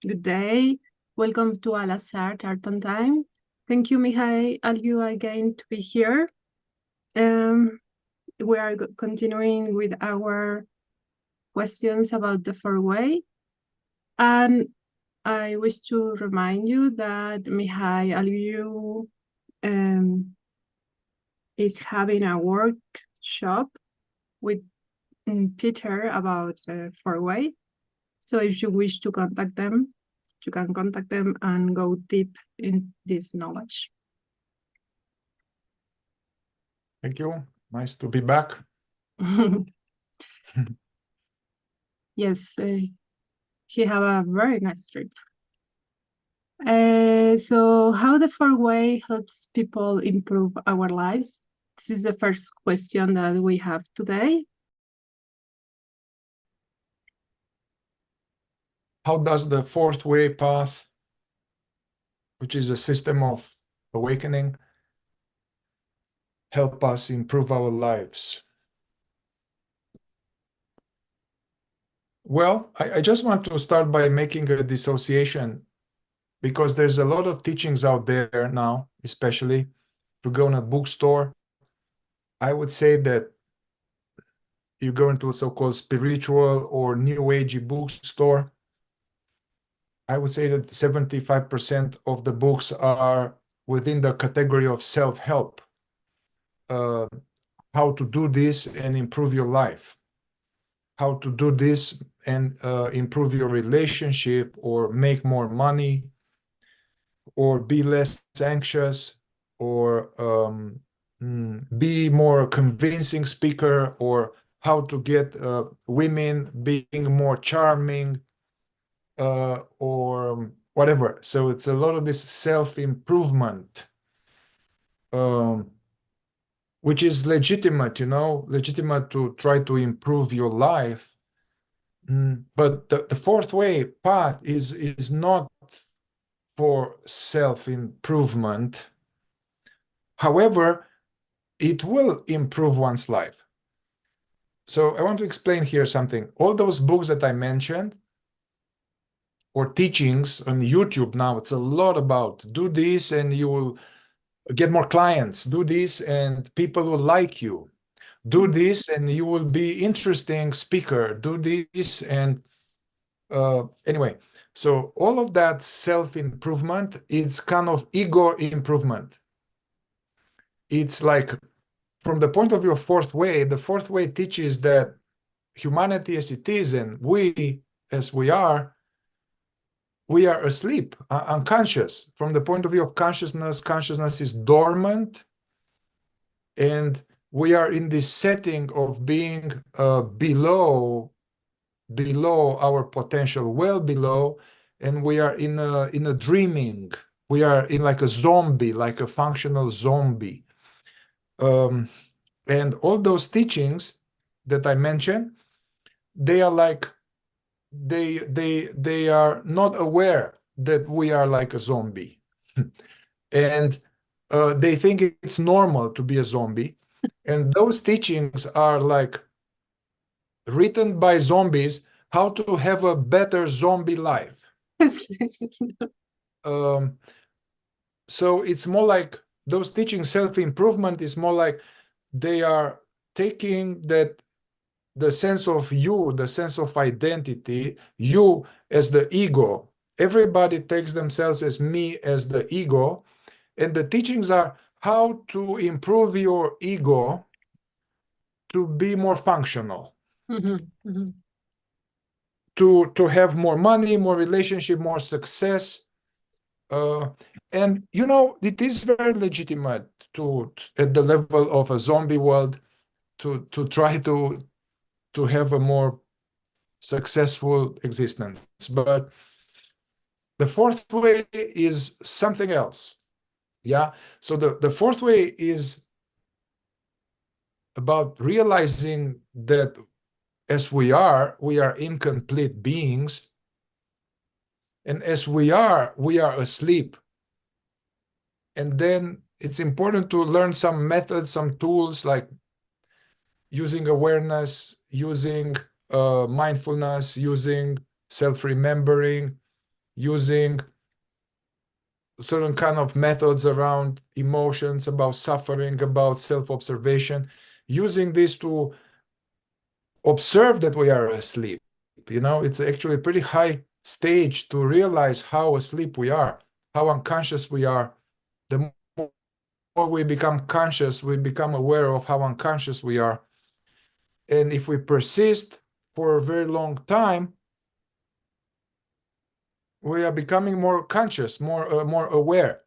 Good day. Welcome to Alasart Art on Time. Thank you, Mihai Algiu, again to be here. We are continuing with our questions about the four-way. And I wish to remind you that Mihai Algiu is having a workshop with Peter about four-way. So if you wish to contact them, you can contact them and go deep in this knowledge. Thank you. Nice to be back. Yes, he have a very nice trip. So how the four-way helps people improve our lives? This is the first question that we have today. How does the fourth way path, which is a system of awakening, help us improve our lives? Well, I just want to start by making a dissociation, because there's a lot of teachings out there now, especially to go in a bookstore. I would say that you go into a so-called spiritual or new agey bookstore, I would say that 75% of the books are within the category of self-help. How to do this and improve your life. How to do this and improve your relationship, or make more money, or be less anxious, or be more convincing speaker, or how to get women being more charming, or whatever. So it's a lot of this self-improvement, which is legitimate, legitimate to try to improve your life. But the fourth way path is not for self-improvement. However, it will improve one's life. So I want to explain here something. All those books that I mentioned, or teachings on YouTube now, it's a lot about do this and you will get more clients, do this and people will like you, do this and you will be interesting speaker, do this and anyway. So all of that self-improvement is kind of ego improvement. It's like, from the point of view of fourth way, the fourth way teaches that humanity as it is, and we as we are asleep, unconscious. From the point of view of consciousness, consciousness is dormant, and we are in this setting of being below our potential, well below, and we are in a dreaming. We are in like a zombie, like a functional zombie. And all those teachings that I mentioned, they are like, they are not aware that we are like a zombie. And they think it's normal to be a zombie. And those teachings are like written by zombies, how to have a better zombie life. So it's more like those teachings, self-improvement is more like they are taking that, the sense of you, the sense of identity, you as the ego. Everybody takes themselves as me, as the ego. And the teachings are how to improve your ego to be more functional. To have more money, more relationship, more success. And it is very legitimate at the level of a zombie world, to try to have a more successful existence. But the fourth way is something else. Yeah. So the fourth way is about realizing that as we are incomplete beings. And as we are asleep. And then it's important to learn some methods, some tools, like using awareness, using mindfulness, using self-remembering, using certain kind of methods around emotions, about suffering, about self-observation, using this to observe that we are asleep. It's actually a pretty high stage to realize how asleep we are, how unconscious we are. The more we become conscious, we become aware of how unconscious we are. And if we persist for a very long time, we are becoming more conscious, more aware.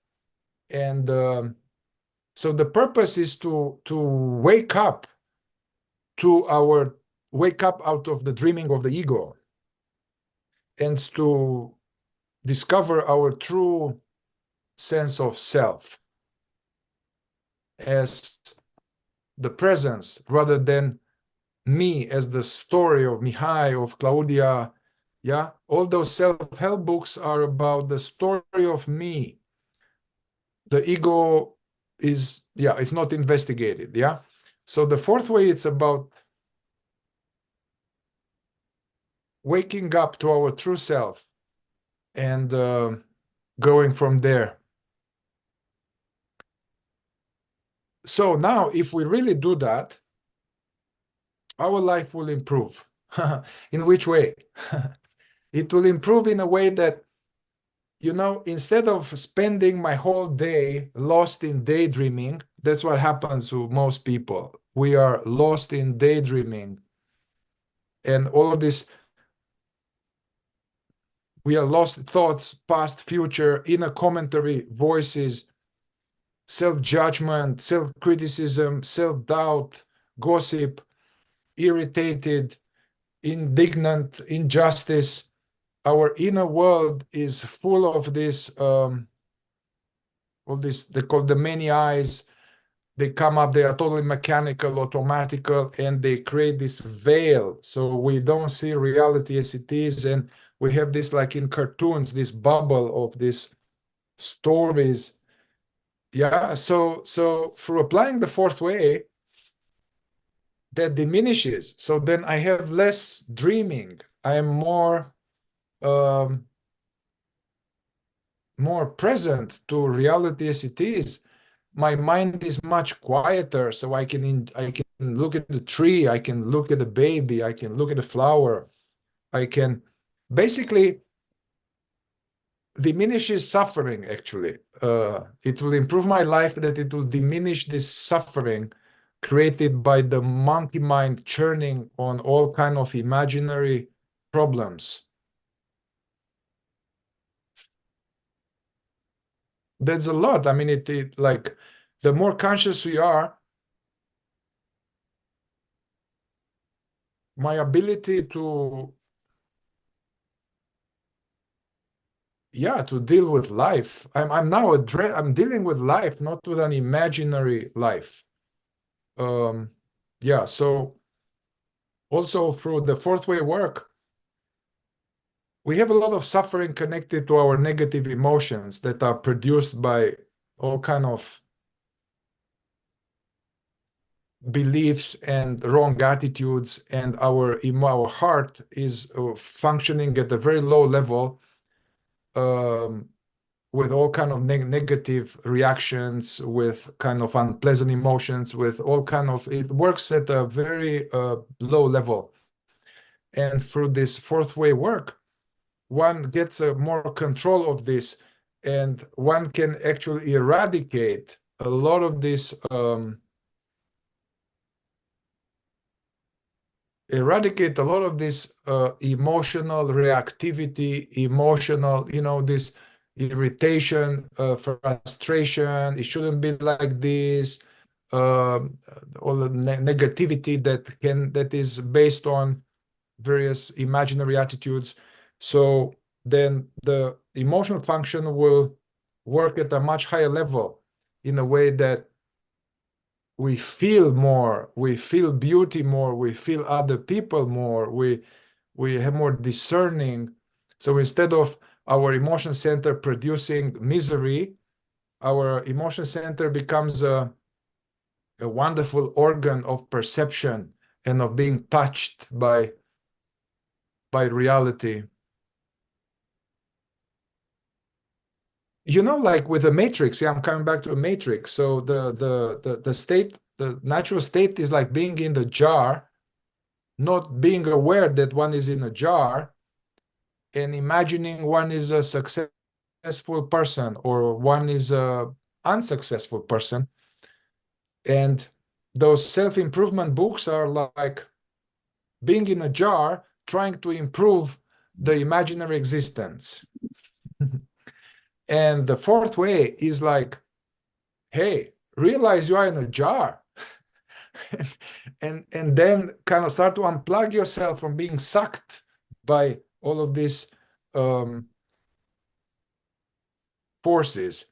And so the purpose is to wake up out of the dreaming of the ego, and to discover our true sense of self as the presence, rather than me as the story of Mihai, of Claudia. Yeah, all those self-help books are about the story of me. The ego is, it's not investigated. Yeah. So the fourth way, it's about waking up to our true self and going from there. So now, if we really do that, our life will improve. In which way? It will improve in a way that, instead of spending my whole day lost in daydreaming, that's what happens to most people. We are lost in daydreaming. And all of this, we are lost thoughts, past, future, inner commentary, voices, self-judgment, self-criticism, self-doubt, gossip, irritated, indignant, injustice. Our inner world is full of this, all this, they call the many eyes. They come up, they are totally mechanical, automatical, and they create this veil. So we don't see reality as it is. And we have this, like in cartoons, this bubble of these stories. Yeah. So through applying the fourth way, that diminishes. So then I have less dreaming. I am more present to reality as it is. My mind is much quieter, so I can look at the tree, I can look at the baby, I can look at the flower. I can basically diminishes suffering. Actually, it will improve my life, that it will diminish this suffering created by the monkey mind churning on all kind of imaginary problems. That's a lot. I mean, it like, the more conscious we are, my ability to deal with life. I'm now I'm dealing with life, not with an imaginary life. So also through the fourth way work, we have a lot of suffering connected to our negative emotions that are produced by all kind of beliefs and wrong attitudes, and our heart is functioning at a very low level, with all kind of negative reactions, with kind of unpleasant emotions, with all kind of, it works at a very low level. And through this fourth way work, one gets a more control of this, and one can actually eradicate a lot of this emotional reactivity, emotional, this irritation, frustration. It shouldn't be like this. All the negativity that is based on various imaginary attitudes. So then the emotional function will work at a much higher level, in a way that we feel more, we feel beauty more, we feel other people more, we have more discerning. So instead of our emotion center producing misery, our emotion center becomes a wonderful organ of perception and of being touched by reality. you know, like with the matrix, yeah, I'm coming back to a matrix. So the state, the natural state is like being in the jar, not being aware that one is in a jar, and imagining one is a successful person or one is a unsuccessful person. And those self-improvement books are like being in a jar trying to improve the imaginary existence. And the fourth way is like, hey, realize you are in a jar. and then kind of start to unplug yourself from being sucked by all of these forces.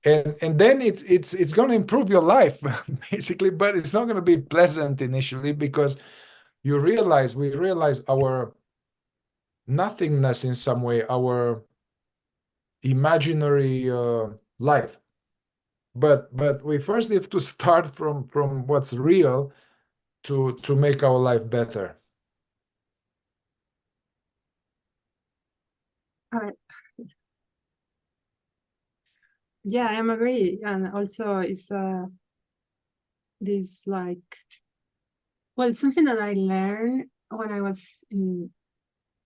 And then it's going to improve your life basically, but it's not going to be pleasant initially, because we realize our nothingness in some way, our imaginary life. But we first have to start from what's real to make our life better. Yeah, I am agree. And also it's this like, well, it's something that I learned when I was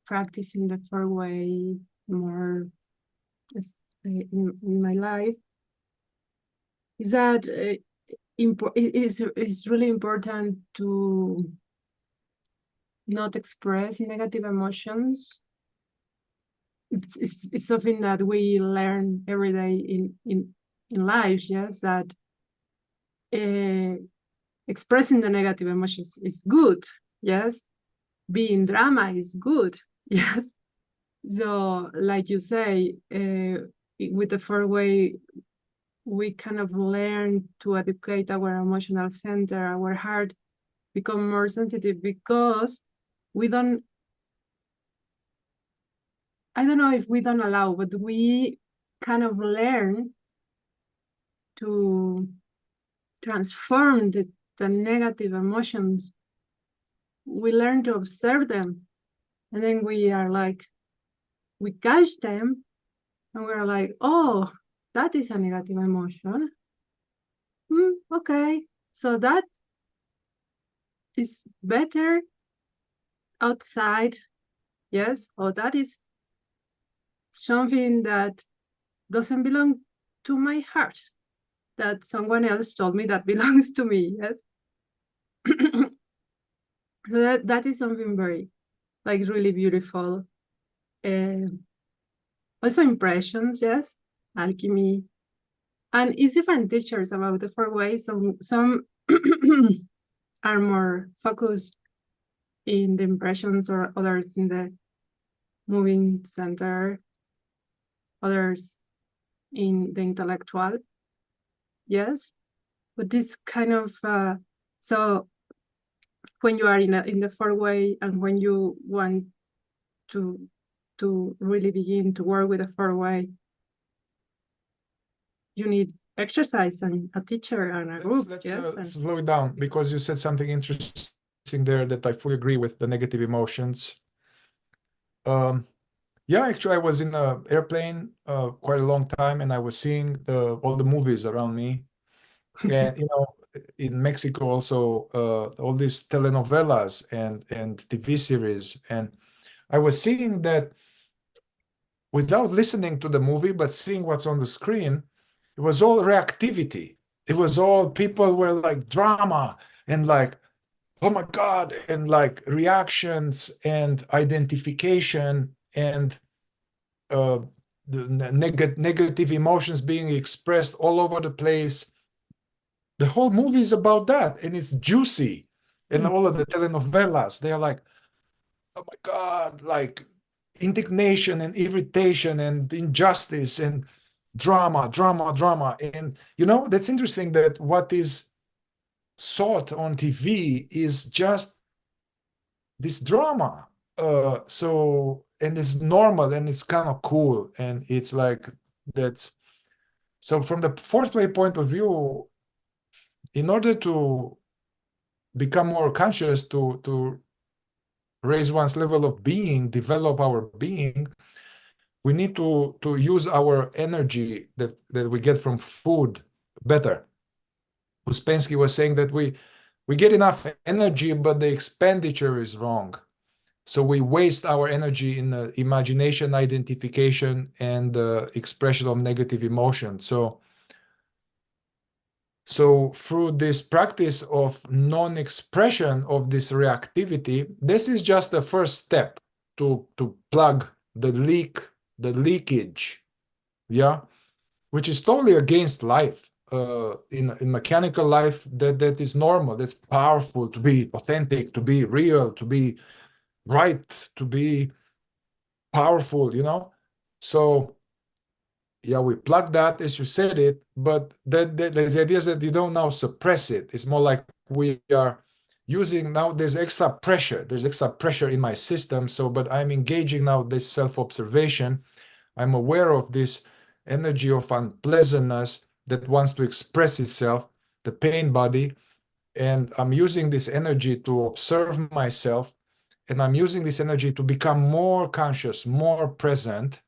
practicing the four way more in my life, is that it's really important to not express negative emotions. It's something that we learn every day in life, yes, that expressing the negative emotions is good, yes. Being drama is good, yes. So, like you say, with the four way, we kind of learn to educate our emotional center, our heart, become more sensitive, because we don't, I don't know if we don't allow, but we kind of learn to transform the negative emotions. We learn to observe them, and then we are like, we catch them, and we're like, oh, that is a negative emotion. Okay, so that is better outside, yes, or that is something that doesn't belong to my heart, that someone else told me that belongs to me, yes. So that is something very, like, really beautiful. Also impressions, yes, alchemy, and it's different teachers about the four ways. Some are more focused in the impressions, or others in the moving center, others in the intellectual, yes. But this kind of so when you are in the four way, and when you want to really begin to work with a four way, you need exercise and a teacher and a group. Let's slow it down, because you said something interesting there that I fully agree with, the negative emotions. Yeah, actually, I was in an airplane quite a long time, and I was seeing all the movies around me. And in Mexico also, all these telenovelas and TV series. And I was seeing that without listening to the movie, but seeing what's on the screen, it was all reactivity. It was all, people were like drama and like, oh my God, and like reactions and identification and the negative emotions being expressed all over the place. The whole movie is about that, and it's juicy. And all of the telenovelas, they're like, oh my God, like indignation and irritation and injustice and drama, drama, drama. And that's interesting, that what is sought on TV is just this drama. And it's normal, and it's kind of cool, and it's like that's so from the fourth way point of view, in order to become more conscious, to raise one's level of being, develop our being, we need to use our energy that we get from food better. Uspensky was saying that we get enough energy, but the expenditure is wrong. So we waste our energy in imagination, identification, and expression of negative emotion. So through this practice of non-expression of this reactivity, this is just the first step to plug the leakage, yeah, which is totally against life. In mechanical life, that is normal, that's powerful, to be authentic, to be real, to be right, to be powerful, you know. So yeah, we plug that as you said it, but the idea is that you don't now suppress it. It's more like we are using now, there's extra pressure in my system. So, but I'm engaging now this self-observation. I'm aware of this energy of unpleasantness that wants to express itself, the pain body, and I'm using this energy to observe myself, and I'm using this energy to become more conscious, more present,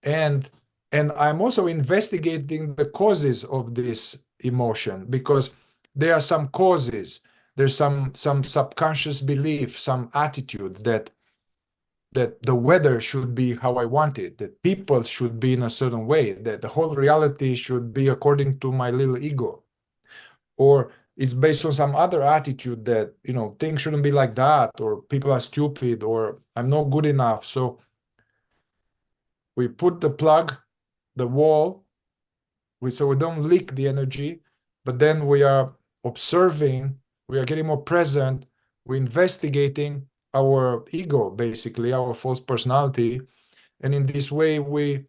and I'm also investigating the causes of this emotion, because there are some causes. There's some subconscious belief, some attitude that the weather should be how I want it, that people should be in a certain way, that the whole reality should be according to my little ego, or it's based on some other attitude that, you know, things shouldn't be like that, or people are stupid, or I'm not good enough. So we put the plug, the wall, so we don't leak the energy, but then we are observing, we are getting more present, we're investigating our ego, basically, our false personality. And in this way, we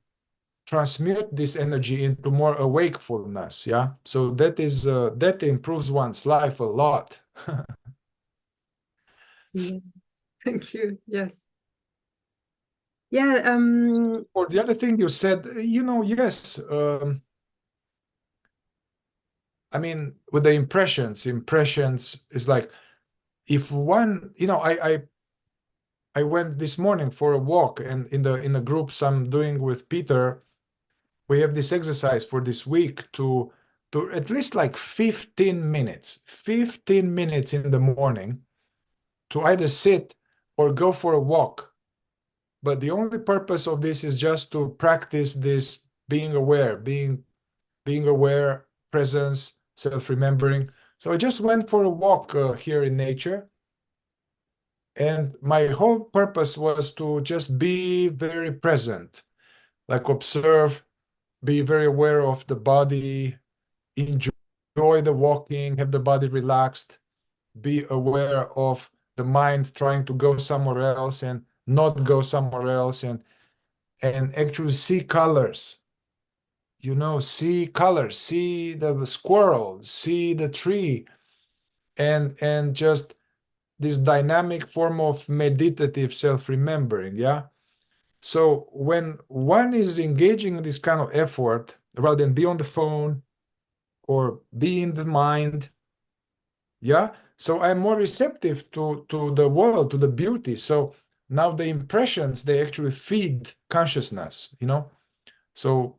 transmute this energy into more awakefulness. Yeah. So that is that improves one's life a lot. Yeah. Thank you. Yes. Yeah. Or the other thing you said, you know, yes. I mean, with the impressions is like, if one, you know, I went this morning for a walk, and in the groups I'm doing with Peter, we have this exercise for this week to at least like 15 minutes in the morning, to either sit or go for a walk. But the only purpose of this is just to practice this being aware, being aware, presence, self-remembering. So I just went for a walk here in nature. And my whole purpose was to just be very present, like observe, be very aware of the body, enjoy the walking, have the body relaxed, be aware of the mind trying to go somewhere else and not go somewhere else, and actually see colors, you know, see colors, see the squirrel, see the tree, and just this dynamic form of meditative self-remembering. Yeah. So when one is engaging in this kind of effort, rather than be on the phone or be in the mind, yeah, so I'm more receptive to the world, to the beauty. So now the impressions, they actually feed consciousness, you know. So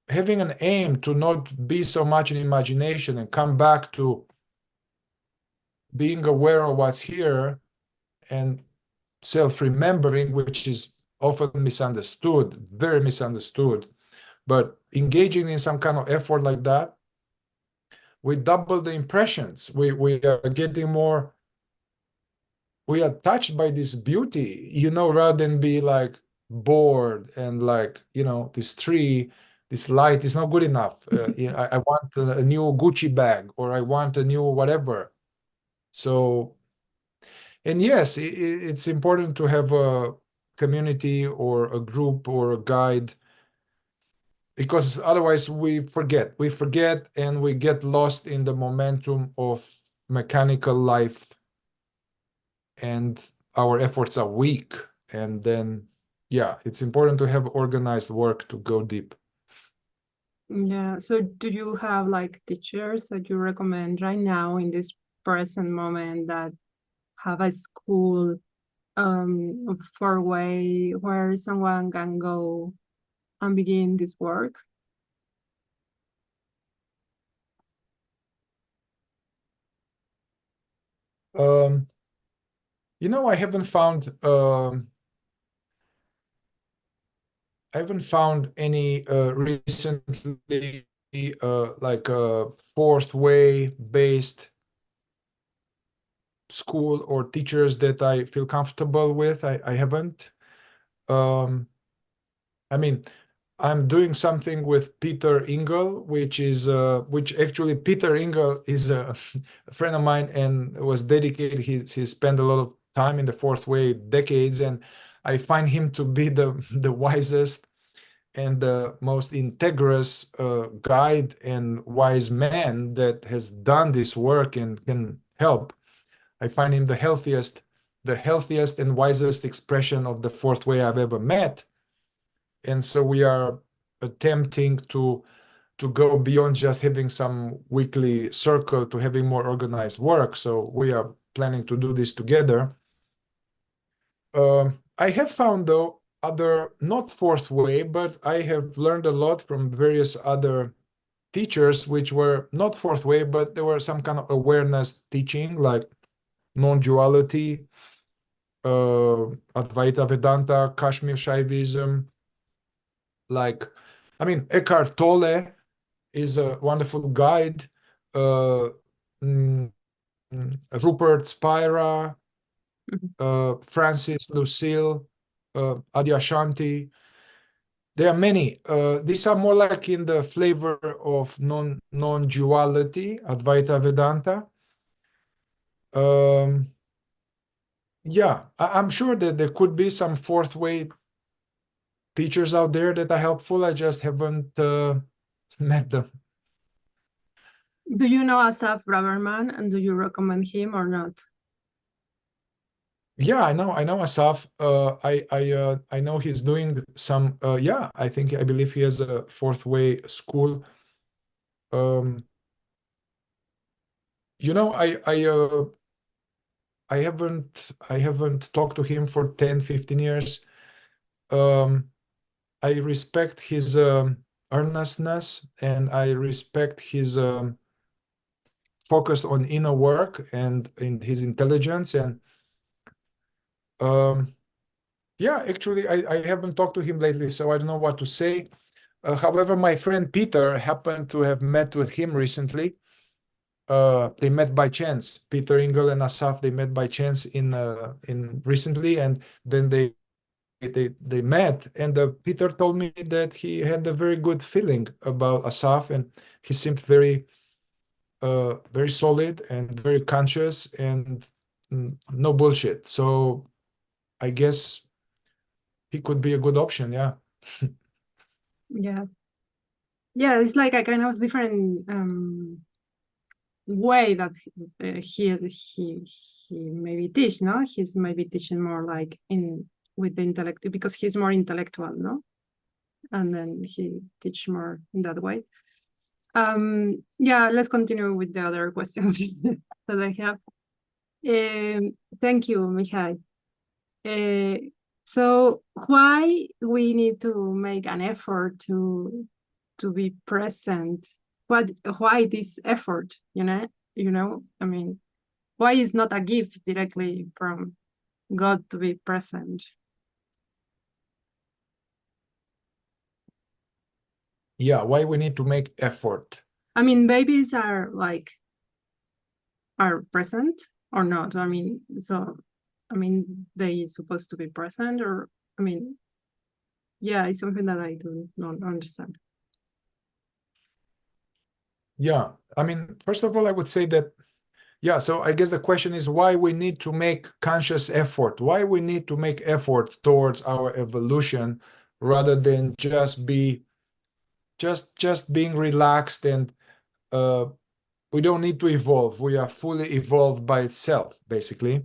having an aim to not be so much in imagination and come back to being aware of what's here and self-remembering, which is often misunderstood, very misunderstood. But engaging in some kind of effort like that, we double the impressions. We are getting more, we are touched by this beauty, you know, rather than be like bored and like, you know, this tree, this light is not good enough. I want a new Gucci bag, or I want a new whatever. So, and yes, it's important to have a community or a group or a guide, because otherwise we forget and we get lost in the momentum of mechanical life, and our efforts are weak. And then, yeah, it's important to have organized work to go deep. Yeah. So do you have like teachers that you recommend right now in this present moment that have a school 4-way where someone can go and begin this work? You know, I haven't found any recently like a fourth way based school or teachers that I feel comfortable with. I haven't. Um, I mean, I'm doing something with Peter Ingle, which actually Peter Ingle is a, a friend of mine and was dedicated. He spent a lot of time in the fourth way, decades, and I find him to be the wisest and the most integrous guide and wise man that has done this work and can help. I find him the healthiest and wisest expression of the fourth way I've ever met. And so we are attempting to go beyond just having some weekly circle to having more organized work. So we are planning to do this together. I have found though other, not fourth way, but I have learned a lot from various other teachers which were not fourth way, but there were some kind of awareness teaching like non-duality, Advaita Vedanta, Kashmir Shaivism. Like, I mean, Eckhart Tolle is a wonderful guide. Uh, mm, Rupert Spira, Mhm. Francis Lucille, Adyashanti. There are many. These are more like in the flavor of non-duality, Advaita Vedanta. Um, yeah, I'm sure that there could be some fourth way teachers out there that are helpful. I just haven't met them. Do you know Asaf Braverman, and do you recommend him or not? Yeah, I know Asaf. I know he's doing some. Yeah, I believe he has a fourth way school. Um, you know, I haven't talked to him for 10, 15 years. Um, I respect his earnestness and I respect his focus on inner work and in his intelligence and um, yeah, actually, I haven't talked to him lately, so I don't know what to say. However, my friend Peter happened to have met with him recently. They met by chance. Peter Ingle and Asaf, they met by chance in recently, and then they met. And Peter told me that he had a very good feeling about Asaf, and he seemed very solid and very conscious and no bullshit. So I guess he could be a good option. Yeah. Yeah. Yeah, it's like a kind of different way that he maybe teach, no? He's maybe teaching more like in with the intellect because he's more intellectual, no? And then he teach more in that way. Yeah, let's continue with the other questions that I have. Thank you, Mihai. So why we need to make an effort to be present? Why this effort, I mean, why is not a gift directly from God to be present? Yeah, why we need to make effort. I mean, babies are present or not? I mean, they supposed to be present, or I mean, yeah, it's something that I do not understand. Yeah, I mean, first of all, I would say that, yeah, so I guess the question is why we need to make conscious effort, why we need to make effort towards our evolution rather than just being relaxed and uh, we don't need to evolve. We are fully evolved by itself, basically.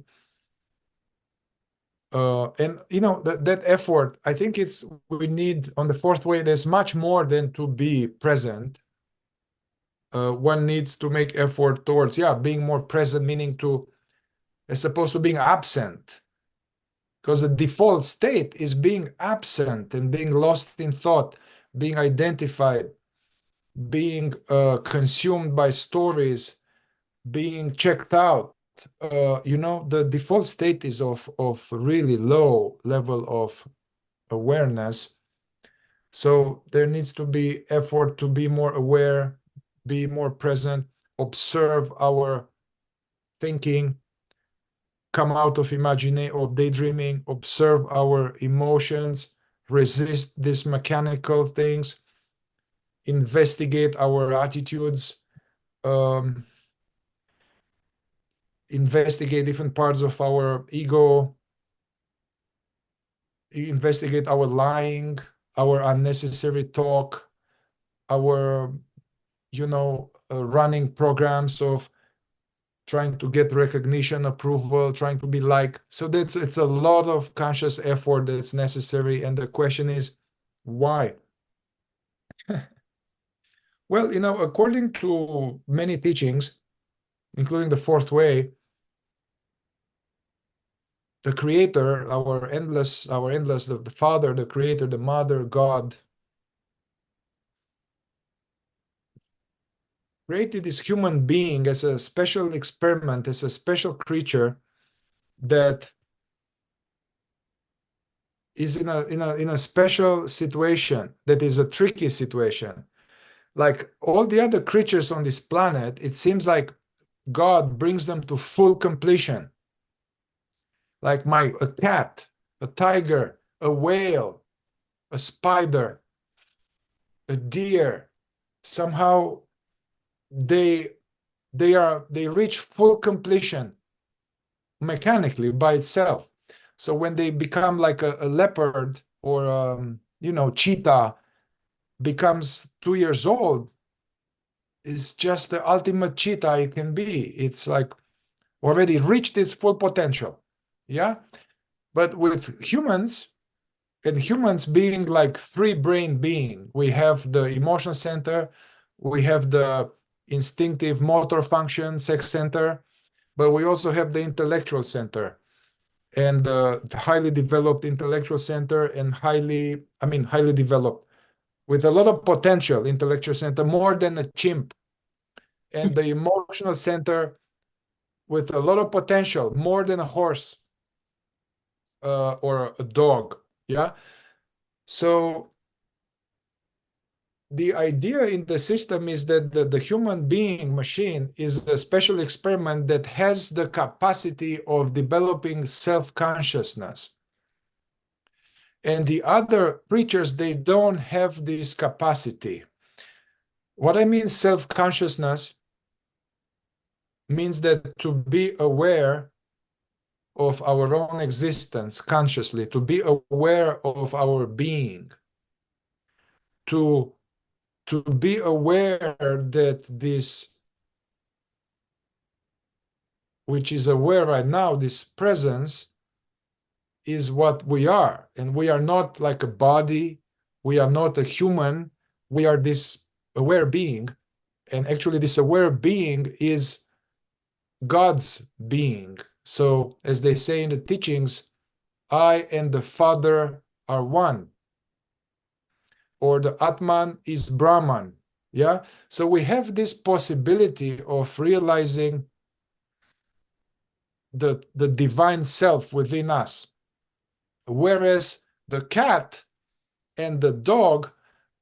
And you know that effort, I think it's we need on the fourth way, there's much more than to be present. One needs to make effort towards, yeah, being more present, meaning to as opposed to being absent. because the default state is being absent and being lost in thought, being identified, being consumed by stories, being checked out. The default state is of really low level of awareness. So there needs to be effort to be more aware, be more present, observe our thinking, come out of imagining or daydreaming, observe our emotions, resist these mechanical things, investigate our attitudes, investigate different parts of our ego, investigate our lying, our unnecessary talk, our running programs of trying to get recognition, approval, trying to be liked. So it's a lot of conscious effort that's necessary. And the question is, why? Well, according to many teachings, including the fourth way, the creator, the father, the creator, the mother, God, created this human being as a special experiment, as a special creature that is in a special situation, that is a tricky situation. Like all the other creatures on this planet, it seems like God brings them to full completion. Like a cat, a tiger, a whale, a spider, a deer, somehow they reach full completion mechanically by itself. So when they become like a leopard or cheetah becomes 2 years old, is just the ultimate cheetah it can be. It's like already reached its full potential. Yeah. But with humans, and humans being like three-brain being, we have the emotional center, we have the instinctive motor function, sex center, but we also have the intellectual center, and the highly developed intellectual center and highly developed with a lot of potential intellectual center, more than a chimp, and the emotional center with a lot of potential, more than a horse or a dog. Yeah. So the idea in the system is that the human being machine is a special experiment that has the capacity of developing self-consciousness. And the other creatures, they don't have this capacity. What I mean self-consciousness means that to be aware of our own existence consciously, to be aware of our being, to be aware that this, which is aware right now, this presence is what we are. And we are not like a body, we are not a human, we are this aware being. And actually this aware being is God's being. So as they say in the teachings, I and the Father are one. Or the Atman is Brahman. Yeah. So we have this possibility of realizing the divine self within us. Whereas the cat and the dog,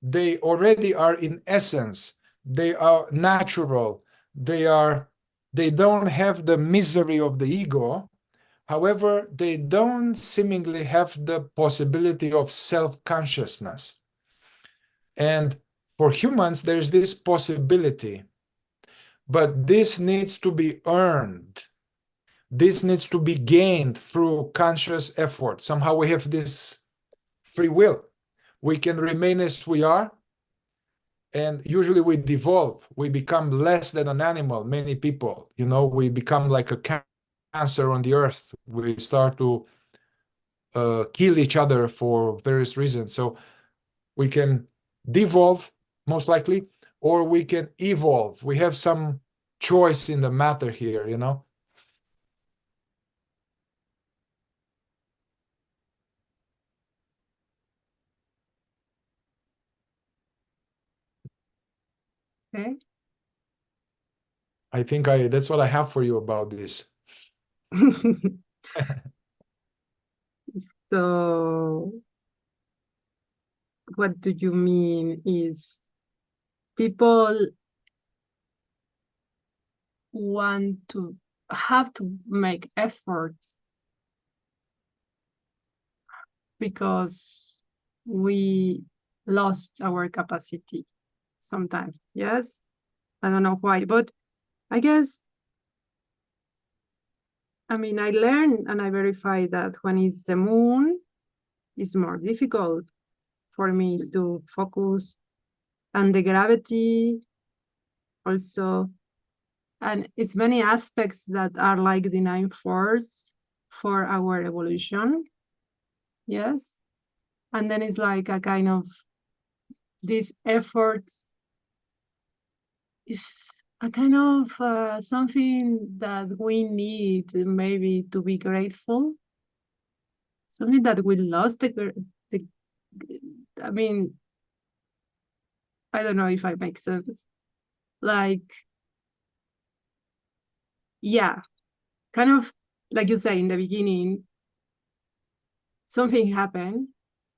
they already are in essence, they are natural, they don't have the misery of the ego. However, they don't seemingly have the possibility of self-consciousness. And for humans, there's this possibility, but this needs to be earned. This needs to be gained through conscious effort. Somehow we have this free will. We can remain as we are, and usually we devolve. We become less than an animal, many people. We become like a cancer on the earth. We start to kill each other for various reasons. So we can devolve, most likely, or we can evolve. We have some choice in the matter here. Okay. I think that's what I have for you about this. So what do you mean is people want to have to make efforts because we lost our capacity sometimes. Yes, I don't know why, but I guess, I mean, I learned and I verify that when it's the moon, it's more difficult for me to focus, and the gravity also, and it's many aspects that are like the nine force for our evolution. Yes, and then it's like a kind of this effort is a kind of something that we need maybe to be grateful, something that we lost the I mean, I don't know if I make sense. Like, yeah, kind of like you say in the beginning, something happened,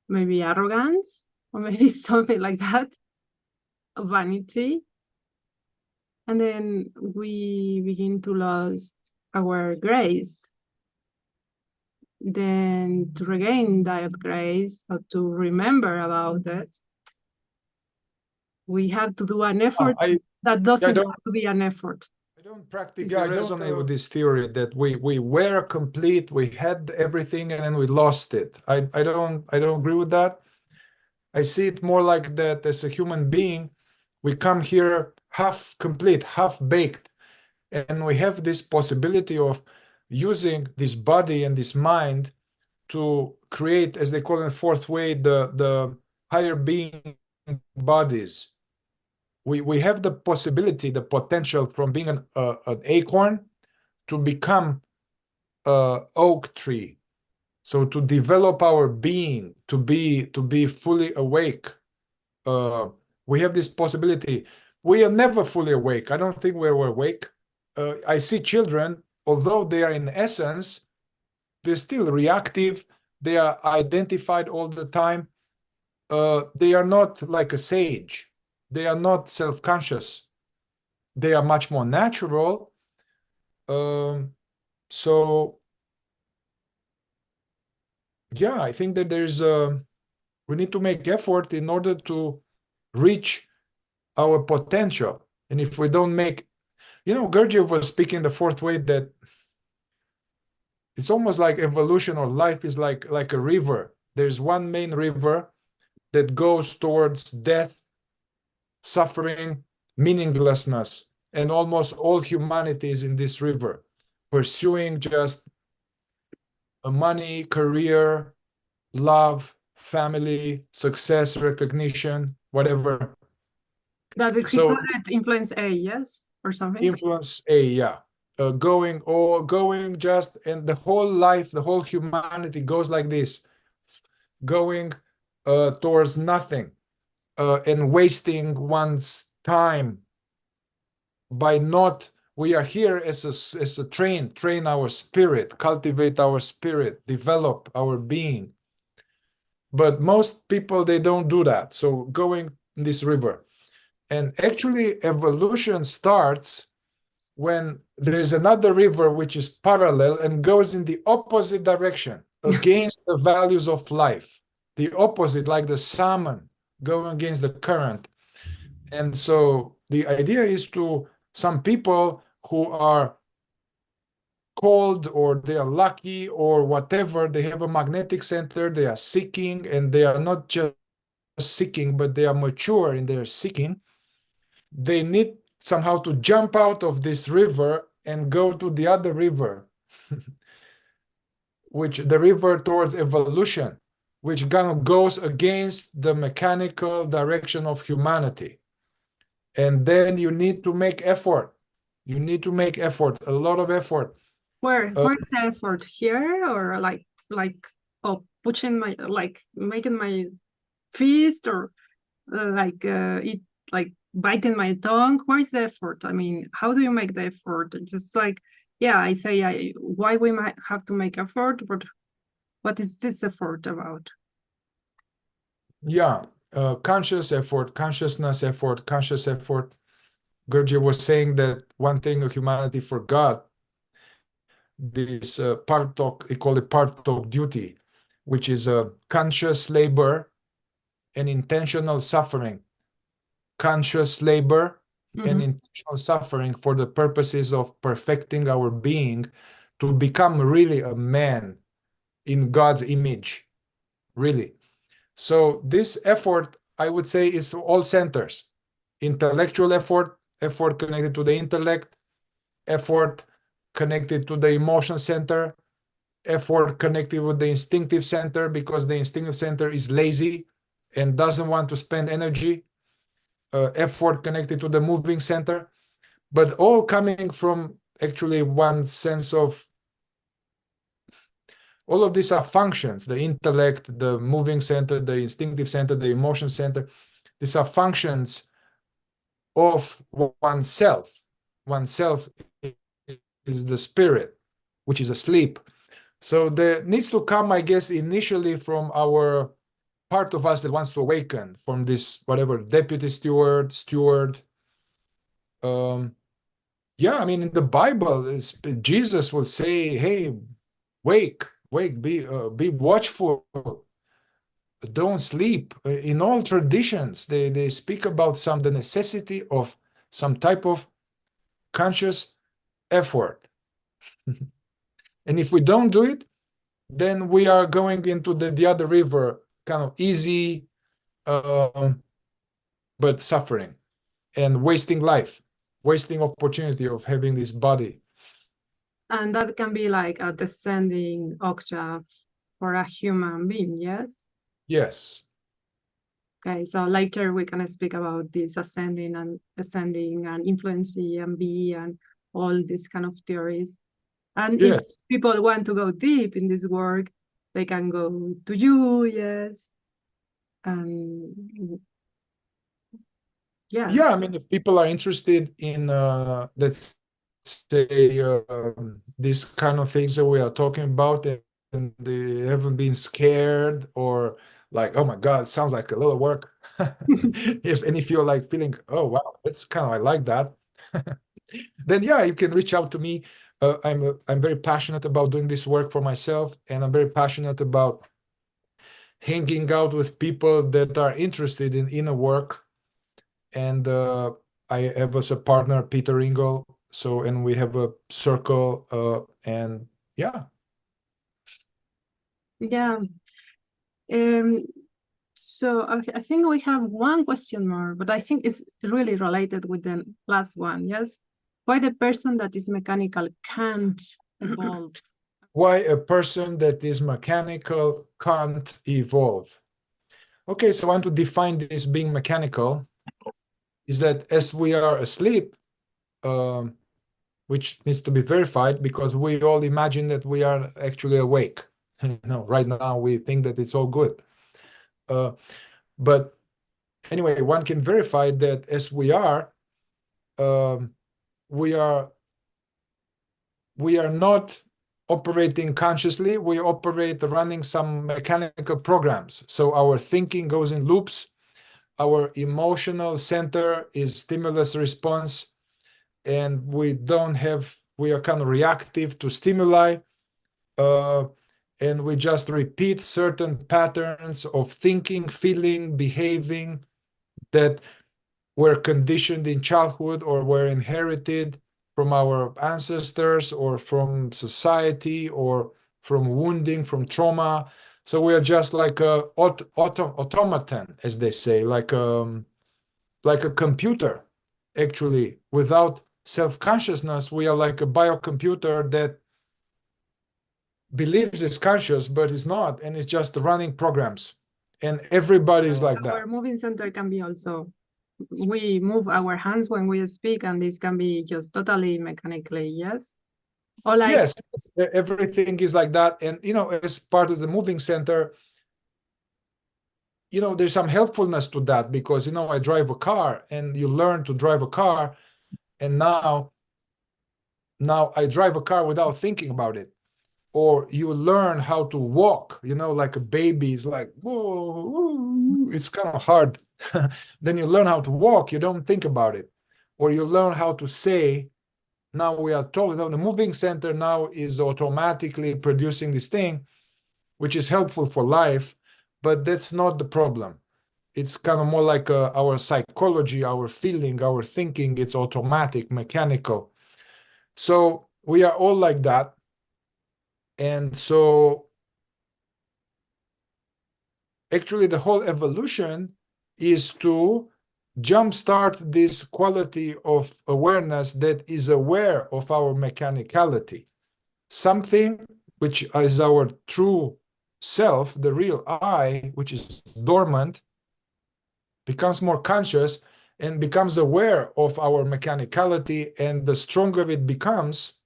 maybe arrogance, or maybe something like that, vanity. And then we begin to lose our grace. Then to regain that grace or to remember about it, we have to do an effort that doesn't have to be an effort. I don't resonate with this theory that we were complete, we had everything, and then we lost it. I don't agree with that. I see it more like that as a human being, we come here half complete, half baked, and we have this possibility of using this body and this mind to create, as they call in the fourth way, the higher being bodies. We have the possibility, the potential from being an acorn to become an oak tree. So to develop our being, to be fully awake, we have this possibility. We are never fully awake. I don't think we're awake. I see children, although they are in essence, they're still reactive. They are identified all the time. They are not like a sage. They are not self-conscious. They are much more natural. So yeah, I think that we need to make effort in order to reach our potential. And if we don't make, Gurdjieff was speaking the fourth way that it's almost like evolution or life is like a river. There's one main river that goes towards death, suffering, meaninglessness, and almost all humanity is in this river, pursuing just money, career, love, family, success, recognition, whatever. That he called it influence A, yes, or something. Influence A, yeah. Going just, and the whole life, the whole humanity goes like this, going towards nothing, and wasting one's time by not. We are here as a train our spirit, cultivate our spirit, develop our being. But most people, they don't do that. So going in this river. And actually, evolution starts when there's another river which is parallel and goes in the opposite direction, against the values of life. The opposite, like the salmon going against the current. And so the idea is to some people who are called, or they are lucky, or whatever, they have a magnetic center, they are seeking, and they are not just seeking, but they are mature in their seeking. They need somehow to jump out of this river and go to the other river, which the river towards evolution, which kind of goes against the mechanical direction of humanity. And then you need to make effort. You need to make effort, a lot of effort. Where's the effort here, or like pushing making my fist, or like biting my tongue. Where's the effort? I mean, how do you make the effort? It's just like, yeah, I say, why we might have to make effort, but what is this effort about? Yeah, conscious effort, consciousness effort, conscious effort. Gurdjieff was saying that one thing humanity forgot, this part of, he called it part of duty, which is a conscious labor and intentional suffering. Conscious labor and intentional suffering for the purposes of perfecting our being to become really a man in God's image, really. So this effort, I would say, is all centers. Intellectual effort, effort connected to the intellect, effort connected to the emotion center, effort connected with the instinctive center, because the instinctive center is lazy and doesn't want to spend energy, effort connected to the moving center, but all coming from actually one sense of, all of these are functions, the intellect, the moving center, the instinctive center, the emotion center. These are functions of oneself. Oneself is the spirit, which is asleep. So there needs to come, I guess, initially from our part of us that wants to awaken, from this whatever deputy steward. Yeah, I mean, in the Bible, Jesus will say, "Hey, wake, be watchful, don't sleep." In all traditions, they speak about the necessity of some type of conscious effort. And if we don't do it, then we are going into the other river, kind of easy, but suffering and wasting life, wasting opportunity of having this body. And that can be like a descending octave for a human being, yes? Yes. Okay, so later we can speak about this ascending and descending and influencing and be and all these kind of theories. And if Yes. people want to go deep in this work, they can go to you, yes. Yeah. Yeah, I mean, if people are interested in, let's say, these kind of things that we are talking about, and they haven't been scared or like, oh my God, it sounds like a lot of work. If you're like feeling, oh wow, that's kind of, I like that, then yeah, you can reach out to me. I'm very passionate about doing this work for myself, and I'm very passionate about hanging out with people that are interested in inner work. And I have as a partner Peter Ingle. So, and we have a circle, and yeah. Yeah. So okay, I think we have one question more, but I think it's really related with the last one. Yes. Why the person that is mechanical can't evolve? Why a person that is mechanical can't evolve? Okay, so I want to define this being mechanical is that as we are asleep, which needs to be verified because we all imagine that we are actually awake. Right now we think that it's all good. But anyway, one can verify that as we are, we are not operating consciously. We operate running some mechanical programs. So our thinking goes in loops. Our emotional center is stimulus response, and we are kind of reactive to stimuli. And we just repeat certain patterns of thinking, feeling, behaving that were conditioned in childhood or were inherited from our ancestors or from society or from wounding, from trauma. So we are just like a automaton, as they say, like a computer. Actually, without self-consciousness, we are like a biocomputer that believes it's conscious, but it's not, and it's just running programs. And everybody's like that. Our moving center can be also, we move our hands when we speak, and this can be just totally mechanically, yes? Or like, Yes, everything is like that. And, as part of the moving center, you know, there's some helpfulness to that because, you know, I drive a car and you learn to drive a car, and now I drive a car without thinking about it. Or you learn how to walk, you know, like a baby is like, whoa, whoa, it's kind of hard. Then you learn how to walk, you don't think about it. Or you learn how to say, now we are told, the moving center now is automatically producing this thing, which is helpful for life, but that's not the problem. It's kind of more like our psychology, our feeling, our thinking, it's automatic, mechanical. So we are all like that. And so actually the whole evolution is to jumpstart this quality of awareness that is aware of our mechanicality. Something which is our true self, the real I, which is dormant, becomes more conscious and becomes aware of our mechanicality, and the stronger it becomes,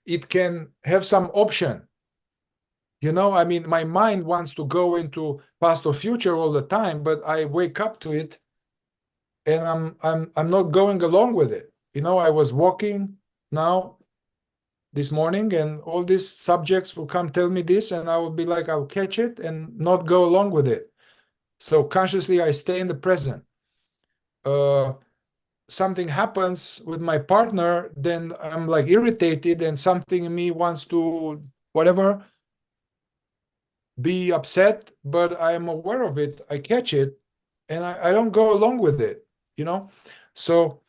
it can have some option. You know, I mean, my mind wants to go into past or future all the time, but I wake up to it and I'm not going along with it. You know, I was walking now this morning and all these subjects will come tell me this, and I will be like, I'll catch it and not go along with it. So consciously I stay in the present. Something happens with my partner, then I'm like irritated and something in me wants to whatever, be upset, but I'm aware of it, I catch it, and I don't go along with it, you know? So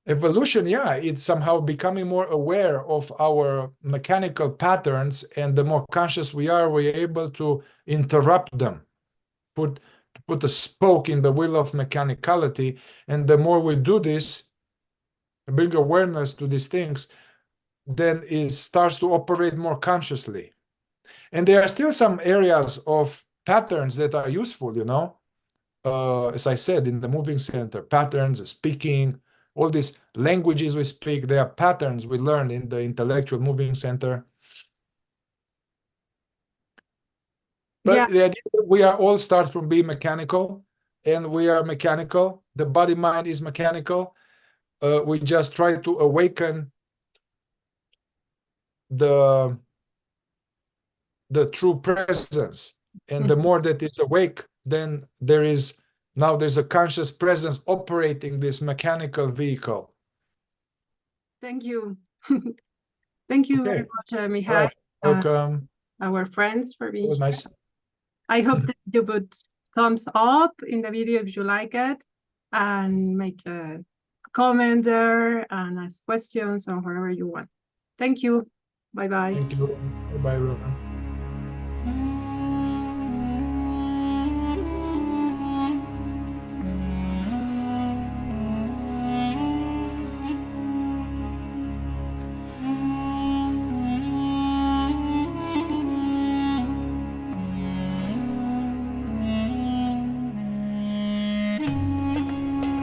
evolution, yeah, it's somehow becoming more aware of our mechanical patterns, and the more conscious we are, we're able to interrupt them, put a spoke in the wheel of mechanicality. And the more we do this, bring awareness to these things, then it starts to operate more consciously. And there are still some areas of patterns that are useful, you know, as I said, in the moving center, patterns, speaking, all these languages we speak, they are patterns we learn in the intellectual moving center. But the idea that we are all start from being mechanical, and we are mechanical. The body mind is mechanical. We just try to awaken the true presence. And the more that is awake, then there's a conscious presence operating this mechanical vehicle. Thank you. Thank you very much, Mihai. Right. Welcome. Our friends for being It was here. nice. I hope that you put thumbs up in the video if you like it, and make a comment there and ask questions or whatever you want. Thank you. Bye-bye. Thank you. Bye-bye, everyone.